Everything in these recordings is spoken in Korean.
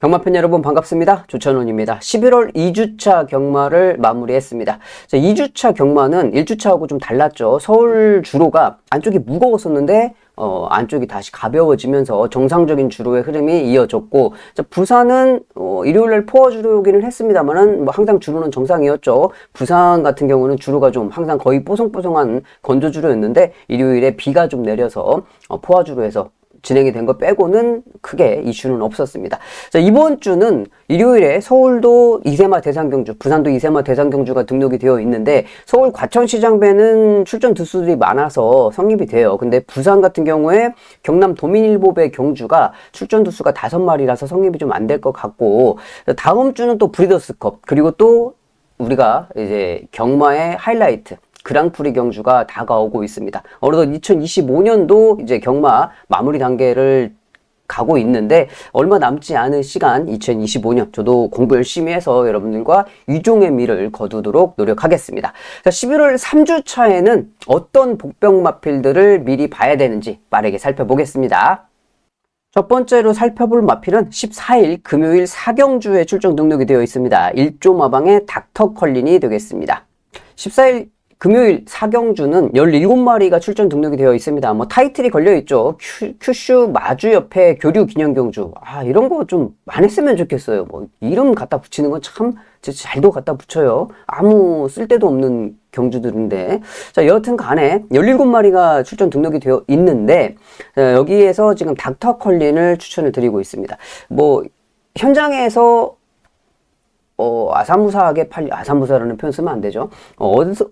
경마팬 여러분 반갑습니다. 조천원입니다. 11월 2주차 경마를 마무리했습니다. 자, 2주차 경마는 1주차하고 좀 달랐죠. 서울 주로가 안쪽이 무거웠었는데 안쪽이 다시 가벼워지면서 정상적인 주로의 흐름이 이어졌고, 자, 부산은 일요일날 포화 주로이기는 했습니다만은 항상 주로는 정상이었죠. 부산 같은 경우는 주로가 좀 항상 거의 뽀송뽀송한 건조 주로였는데 일요일에 비가 좀 내려서 포화 주로에서 진행이 된 거 빼고는 크게 이슈는 없었습니다. 자, 이번 주는 일요일에 서울도 이세마 대상경주, 부산도 이세마 대상경주가 등록이 되어 있는데 서울 과천시장배는 출전 두수들이 많아서 성립이 돼요. 근데 부산 같은 경우에 경남 도민일보배 경주가 출전 두수가 5마리라서 성립이 좀 안 될 것 같고, 다음 주는 또 브리더스컵, 그리고 또 우리가 이제 경마의 하이라이트 그랑프리 경주가 다가오고 있습니다. 어느덧 2025년도 이제 경마 마무리 단계를 가고 있는데 얼마 남지 않은 시간 2025년 저도 공부 열심히 해서 여러분들과 유종의 미를 거두도록 노력하겠습니다. 자, 11월 3주차에는 어떤 복병마필들을 미리 봐야 되는지 빠르게 살펴보겠습니다. 첫 번째로 살펴볼 마필은 14일 금요일 4경주에 출정 등록이 되어 있습니다. 1조 마방의 닥터 컬린이 되겠습니다. 14일 금요일 4경주는 17마리가 출전 등록이 되어 있습니다. 타이틀이 걸려있죠. 큐슈 마주 옆에 교류 기념경주. 이런 거 좀 많이 했으면 좋겠어요. 이름 갖다 붙이는 건 참 잘도 갖다 붙여요. 아무 쓸데도 없는 경주들인데. 자, 여하튼 간에 17마리가 출전 등록이 되어 있는데, 여기에서 지금 닥터 컬린을 추천을 드리고 있습니다. 현장에서 아사무사하게 아사무사라는 표현 쓰면 안 되죠.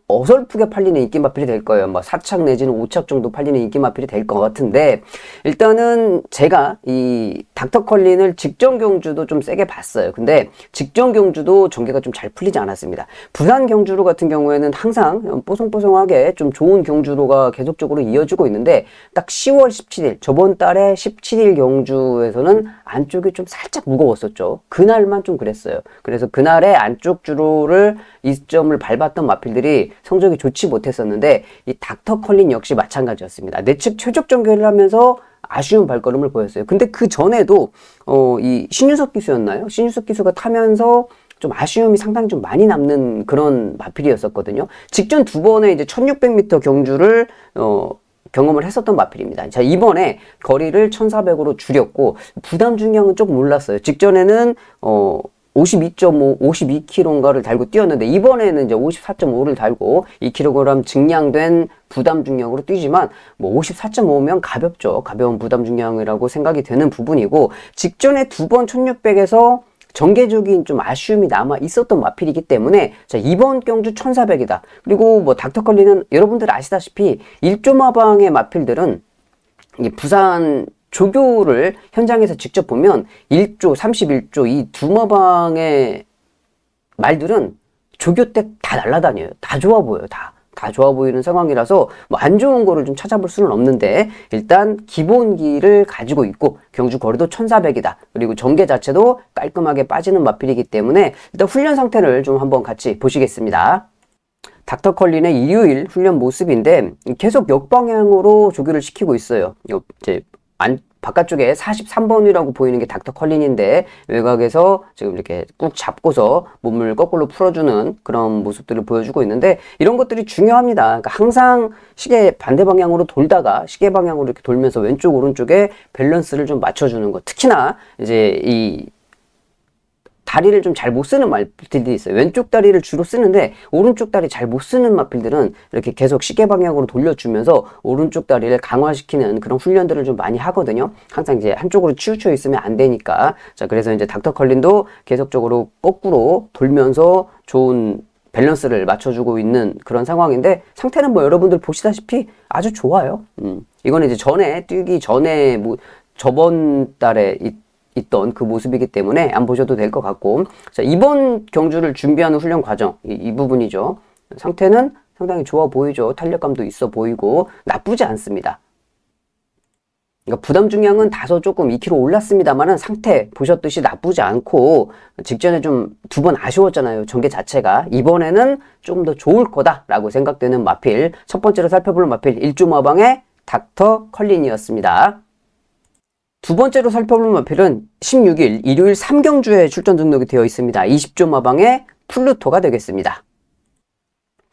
어설프게 팔리는 인기 마필이 될 거예요. 4착 내지는 5착 정도 팔리는 인기 마필이 될 것 같은데, 일단은 제가 이 닥터 컬린을 직전 경주도 좀 세게 봤어요. 근데 직전 경주도 전개가 좀 잘 풀리지 않았습니다. 부산 경주로 같은 경우에는 항상 뽀송뽀송하게 좀 좋은 경주로가 계속적으로 이어지고 있는데, 딱 10월 17일, 저번 달에 17일 경주에서는 안쪽이 좀 살짝 무거웠었죠. 그날만 좀 그랬어요. 그래서 그날의 안쪽 주로를 이점을 밟았던 마필들이 성적이 좋지 못했었는데, 이 닥터 컬린 역시 마찬가지였습니다. 내측 최적 전개를 하면서 아쉬운 발걸음을 보였어요. 근데 그 전에도 이 신유석 기수였나요? 신유석 기수가 타면서 좀 아쉬움이 상당히 좀 많이 남는 그런 마필이었었거든요. 직전 두 번의 이제 1600m 경주를 경험을 했었던 마필입니다. 자, 이번에 거리를 1400으로 줄였고 부담 중량은 조금 올랐어요. 직전에는 52.5, 52kg인가를 달고 뛰었는데, 이번에는 이제 54.5를 달고 2kg 증량된 부담 중량으로 뛰지만 54.5면 가볍죠. 가벼운 부담 중량이라고 생각이 되는 부분이고, 직전에 두 번 1600에서 전개적인 좀 아쉬움이 남아 있었던 마필이기 때문에, 자, 이번 경주 1400이다. 그리고 닥터 컬린은 여러분들 아시다시피 1조 마방의 마필들은 이 부산 조교를 현장에서 직접 보면 1조, 31조 이 두 마방의 말들은 조교 때 다 날아다녀요. 다 좋아 보여요. 다 좋아 보이는 상황이라서 안 좋은 거를 좀 찾아볼 수는 없는데, 일단 기본기를 가지고 있고 경주 거리도 1400이다. 그리고 전개 자체도 깔끔하게 빠지는 마필이기 때문에 일단 훈련 상태를 좀 한번 같이 보시겠습니다. 닥터 컬린의 일요일 훈련 모습인데 계속 역방향으로 조교를 시키고 있어요. 이제 바깥쪽에 43번이라고 보이는 게 닥터 컬린인데, 외곽에서 지금 이렇게 꾹 잡고서 몸을 거꾸로 풀어주는 그런 모습들을 보여주고 있는데, 이런 것들이 중요합니다. 그러니까 항상 시계 반대 방향으로 돌다가 시계 방향으로 이렇게 돌면서 왼쪽 오른쪽에 밸런스를 좀 맞춰주는 것. 특히나 이제 이 다리를 좀 잘 못 쓰는 마필들이 있어요. 왼쪽 다리를 주로 쓰는데 오른쪽 다리 잘 못 쓰는 마필들은 이렇게 계속 시계 방향으로 돌려주면서 오른쪽 다리를 강화시키는 그런 훈련들을 좀 많이 하거든요. 항상 이제 한쪽으로 치우쳐 있으면 안 되니까. 자, 그래서 이제 닥터 컬린도 계속적으로 거꾸로 돌면서 좋은 밸런스를 맞춰주고 있는 그런 상황인데, 상태는 여러분들 보시다시피 아주 좋아요. 이거는 이제 뛰기 전에 저번 달에 있던 그 모습이기 때문에 안 보셔도 될 것 같고, 자, 이번 경주를 준비하는 훈련 과정, 이 부분이죠. 상태는 상당히 좋아 보이죠. 탄력감도 있어 보이고 나쁘지 않습니다. 그러니까 부담 중량은 다소 조금 2kg 올랐습니다만은 상태 보셨듯이 나쁘지 않고, 직전에 좀 두 번 아쉬웠잖아요. 전개 자체가. 이번에는 좀 더 좋을 거다라고 생각되는 마필, 첫 번째로 살펴볼 마필 1조 마방의 닥터 컬린이었습니다. 두 번째로 살펴볼 마필은 16일 일요일 3경주에 출전 등록이 되어 있습니다. 20조 마방의 플루토가 되겠습니다.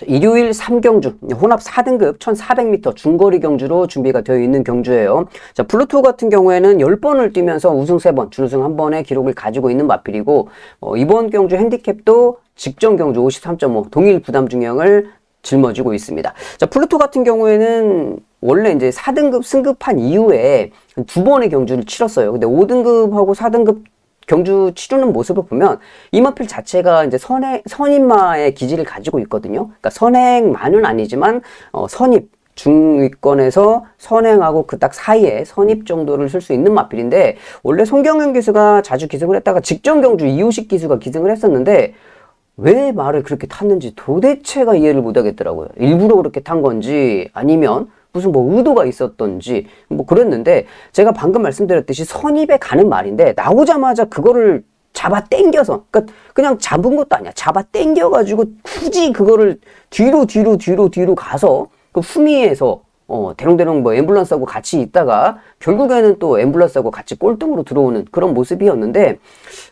일요일 3경주, 혼합 4등급 1400m 중거리 경주로 준비가 되어 있는 경주예요. 자, 플루토 같은 경우에는 10번을 뛰면서 우승 3번, 준우승 1번의 기록을 가지고 있는 마필이고, 이번 경주 핸디캡도 직전 경주 53.5 동일 부담 중형을 짊어지고 있습니다. 자, 플루토 같은 경우에는 원래 이제 4등급 승급한 이후에 두 번의 경주를 치렀어요. 근데 5등급하고 4등급 경주 치르는 모습을 보면 이 마필 자체가 이제 선임마의 기질을 가지고 있거든요. 그러니까 선행만은 아니지만 선입 중위권에서 선행하고 그 딱 사이에 선입 정도를 쓸 수 있는 마필인데, 원래 송경현 기수가 자주 기승을 했다가 직전 경주 이호식 기수가 기승을 했었는데 왜 말을 그렇게 탔는지 도대체가 이해를 못하겠더라고요. 일부러 그렇게 탄 건지 아니면 무슨 뭐 의도가 있었던지 뭐 그랬는데, 제가 방금 말씀드렸듯이 선입에 가는 말인데 나오자마자 그거를 잡아 당겨서, 그러니까 그냥 잡은 것도 아니야. 잡아 당겨가지고 굳이 그거를 뒤로 가서 그 후미에서 대롱대롱 뭐 앰뷸런스하고 같이 있다가 결국에는 또 앰뷸런스하고 같이 꼴등으로 들어오는 그런 모습이었는데,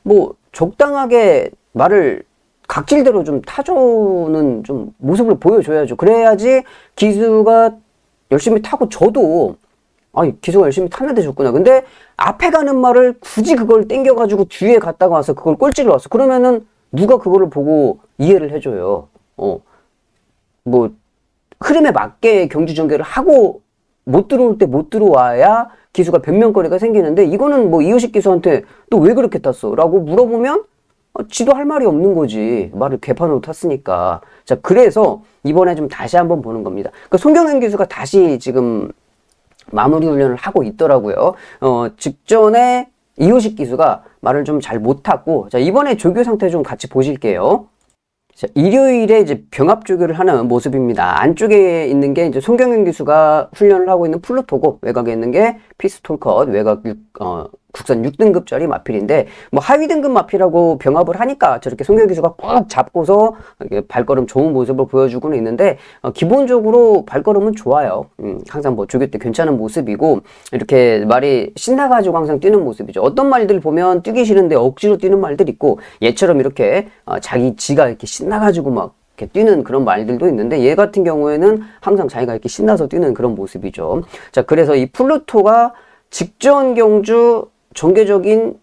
뭐 적당하게 말을 각질대로 좀 타줘는 좀 모습을 보여줘야죠. 그래야지 기수가 열심히 타고, 저도 아니 기수가 열심히 탔는데 졌구나. 근데 앞에 가는 말을 굳이 그걸 땡겨가지고 뒤에 갔다가 와서 그걸 꼴찌를 왔어. 그러면은 누가 그거를 보고 이해를 해줘요. 뭐 흐름에 맞게 경주 전개를 하고 못 들어올 때 못 들어와야 기수가 변명거리가 생기는데, 이거는 뭐 이호식 기수한테 너 왜 그렇게 탔어? 라고 물어보면 지도 할 말이 없는 거지. 말을 개판으로 탔으니까. 자, 그래서 이번에 좀 다시 한번 보는 겁니다. 그러니까 송경현 기수가 다시 지금 마무리 훈련을 하고 있더라고요. 직전에 이호식 기수가 말을 좀 잘 못 탔고, 자, 이번에 조교 상태 좀 같이 보실게요. 자, 일요일에 이제 병합 조교를 하는 모습입니다. 안쪽에 있는 게 이제 송경현 기수가 훈련을 하고 있는 플루토고, 외곽에 있는 게 피스톨 컷, 외곽 국산 6등급짜리 마필인데, 뭐 하위 등급 마필하고 병합을 하니까 저렇게 송경현 기수가 꾹 잡고서 발걸음 좋은 모습을 보여주고는 있는데, 기본적으로 발걸음은 좋아요. 항상 뭐 조교 때 괜찮은 모습이고, 이렇게 말이 신나가지고 항상 뛰는 모습이죠. 어떤 말들 보면 뛰기 싫은데 억지로 뛰는 말들 있고, 얘처럼 이렇게 지가 이렇게 신나가지고 막 이렇게 뛰는 그런 말들도 있는데, 얘 같은 경우에는 항상 자기가 이렇게 신나서 뛰는 그런 모습이죠. 자, 그래서 이 플루토가 직전 경주 전개적인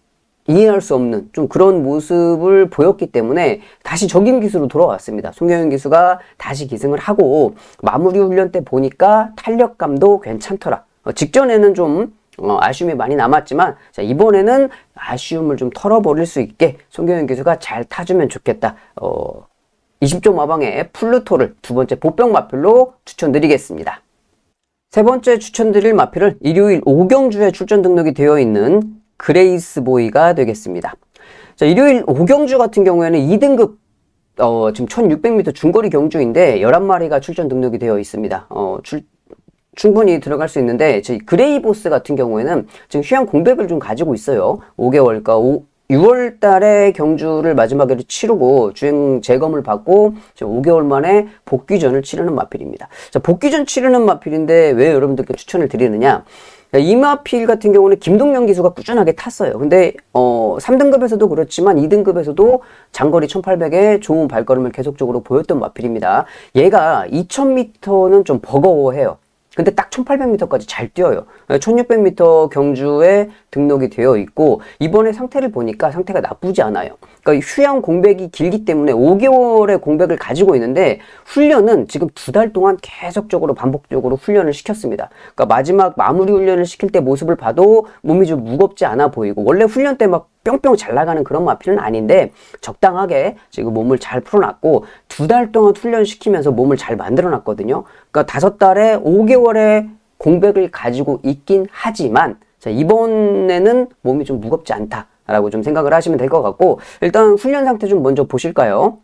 이해할 수 없는 좀 그런 모습을 보였기 때문에 다시 적임 기수로 돌아왔습니다. 송경현 기수가 다시 기승을 하고 마무리 훈련 때 보니까 탄력감도 괜찮더라. 직전에는 좀 아쉬움이 많이 남았지만, 자, 이번에는 아쉬움을 좀 털어버릴 수 있게 송경현 기수가 잘 타주면 좋겠다. 20조 마방의 플루토를 두 번째 보병 마필로 추천드리겠습니다. 세 번째 추천드릴 마필은 일요일 5경주에 출전 등록이 되어 있는 그레이스보이가 되겠습니다. 자, 일요일 5경주 같은 경우에는 2등급 지금 1600m 중거리 경주인데 11마리가 출전 등록이 되어 있습니다. 충분히 들어갈 수 있는데, 저희 그레이보스 같은 경우에는 지금 휴양 공백을 좀 가지고 있어요. 5개월과 6월 달에 경주를 마지막으로 치르고 주행 재검을 받고 5개월 만에 복귀전을 치르는 마필입니다. 자, 복귀전 치르는 마필인데 왜 여러분들께 추천을 드리느냐? 이 마필 같은 경우는 김동명 기수가 꾸준하게 탔어요. 근데 3등급에서도 그렇지만 2등급에서도 장거리 1800에 좋은 발걸음을 계속적으로 보였던 마필입니다. 얘가 2000m는 좀 버거워해요. 근데 딱 1800m까지 잘 뛰어요. 1600m 경주에 등록이 되어 있고, 이번에 상태를 보니까 상태가 나쁘지 않아요. 그러니까 휴양 공백이 길기 때문에 5개월의 공백을 가지고 있는데, 훈련은 지금 2달 동안 계속적으로 반복적으로 훈련을 시켰습니다. 그러니까 마지막 마무리 훈련을 시킬 때 모습을 봐도 몸이 좀 무겁지 않아 보이고, 원래 훈련 때 막 뿅뿅 잘 나가는 그런 마필은 아닌데 적당하게 지금 몸을 잘 풀어놨고, 2달 동안 훈련시키면서 몸을 잘 만들어놨거든요. 그러니까 5달에 5개월의 공백을 가지고 있긴 하지만, 자, 이번에는 몸이 좀 무겁지 않다라고 좀 생각을 하시면 될 것 같고, 일단 훈련 상태 좀 먼저 보실까요?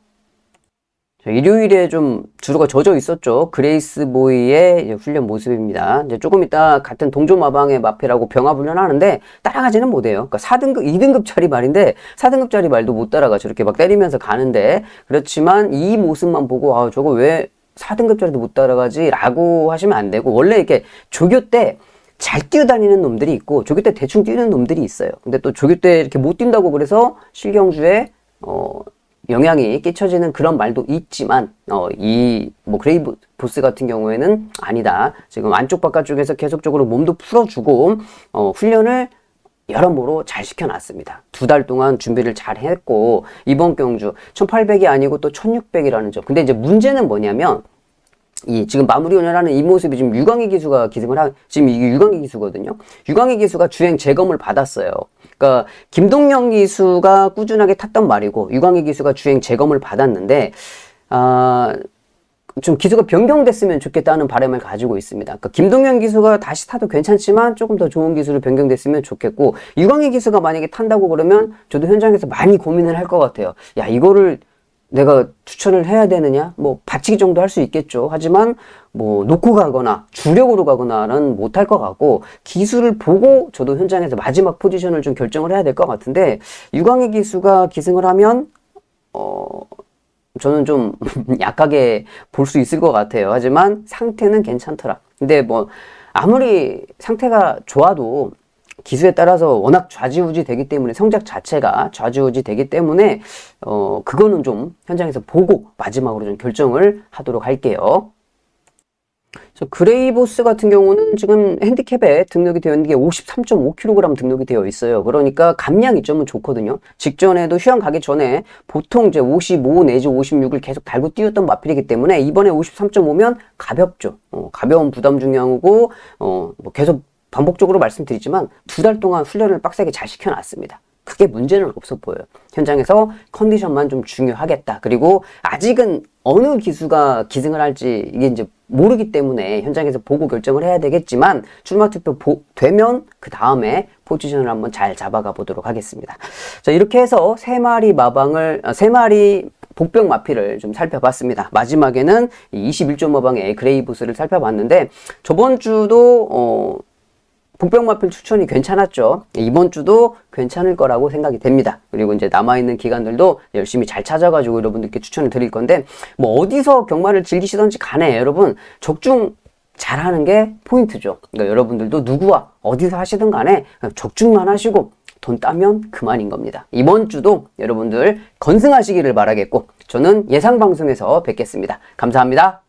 자, 일요일에 좀 주로가 젖어 있었죠. 그레이스보이의 훈련 모습입니다. 이제 조금 이따 같은 동조마방의 마필하고 병합 훈련하는데 따라가지는 못해요. 그러니까 4등급, 2등급짜리 말인데 4등급짜리 말도 못 따라가. 저렇게 막 때리면서 가는데, 그렇지만 이 모습만 보고 저거 왜 4등급짜리도 못 따라가지? 라고 하시면 안 되고, 원래 이렇게 조교 때 잘 뛰어다니는 놈들이 있고 조교 때 대충 뛰는 놈들이 있어요. 근데 또 조교 때 이렇게 못 뛴다고 그래서 실경주에 영향이 끼쳐지는 그런 말도 있지만 이 뭐 그레이보스 같은 경우에는 아니다. 지금 안쪽 바깥쪽에서 계속적으로 몸도 풀어주고 훈련을 여러모로 잘 시켜놨습니다. 2달 동안 준비를 잘 했고 이번 경주 1800이 아니고 또 1600이라는 점. 근데 이제 문제는 뭐냐면 이 지금 마무리 운영하는 이 모습이 지금 유광희 기수가 기승을 지금 이게 유광희 기수거든요. 유광희 기수가 주행 재검을 받았어요. 그러니까 김동영 기수가 꾸준하게 탔던 말이고 유광희 기수가 주행 재검을 받았는데 좀 기수가 변경됐으면 좋겠다는 바람을 가지고 있습니다. 그러니까 김동현 기수가 다시 타도 괜찮지만 조금 더 좋은 기수로 변경됐으면 좋겠고 유광희 기수가 만약에 탄다고 그러면 저도 현장에서 많이 고민을 할 것 같아요. 야, 이거를 내가 추천을 해야 되느냐? 뭐 받치기 정도 할 수 있겠죠. 하지만 뭐 놓고 가거나 주력으로 가거나는 못할 것 같고 기수를 보고 저도 현장에서 마지막 포지션을 좀 결정을 해야 될 것 같은데 유광희 기수가 기승을 하면 저는 좀 약하게 볼 수 있을 것 같아요. 하지만 상태는 괜찮더라. 근데 뭐 아무리 상태가 좋아도 기수에 따라서 워낙 좌지우지 되기 때문에 성적 자체가 좌지우지 되기 때문에 그거는 좀 현장에서 보고 마지막으로 좀 결정을 하도록 할게요. 그레이보스 같은 경우는 지금 핸디캡에 등록이 되어 있는 게 53.5kg 등록이 되어 있어요. 그러니까 감량 이점은 좋거든요. 직전에도 휴양 가기 전에 보통 이제 55 내지 56을 계속 달고 뛰었던 마필이기 때문에 이번에 53.5면 가볍죠. 가벼운 부담 중량이고 뭐 계속 반복적으로 말씀드리지만 2달 동안 훈련을 빡세게 잘 시켜놨습니다. 크게 문제는 없어 보여요. 현장에서 컨디션만 좀 중요하겠다. 그리고 아직은 어느 기수가 기승을 할지 이게 이제 모르기 때문에 현장에서 보고 결정을 해야 되겠지만 출마 투표 되면 그 다음에 포지션을 한번 잘 잡아가 보도록 하겠습니다. 자, 이렇게 해서 3마리 복병 마필을 좀 살펴봤습니다. 마지막에는 21조 마방의 그레이보스를 살펴봤는데 저번 주도 복병 마필 추천이 괜찮았죠. 이번 주도 괜찮을 거라고 생각이 됩니다. 그리고 이제 남아있는 기간들도 열심히 잘 찾아가지고 여러분들께 추천을 드릴 건데 뭐 어디서 경마를 즐기시던지 간에 여러분 적중 잘하는 게 포인트죠. 그러니까 여러분들도 누구와 어디서 하시든 간에 적중만 하시고 돈 따면 그만인 겁니다. 이번 주도 여러분들 건승하시기를 바라겠고 저는 예상 방송에서 뵙겠습니다. 감사합니다.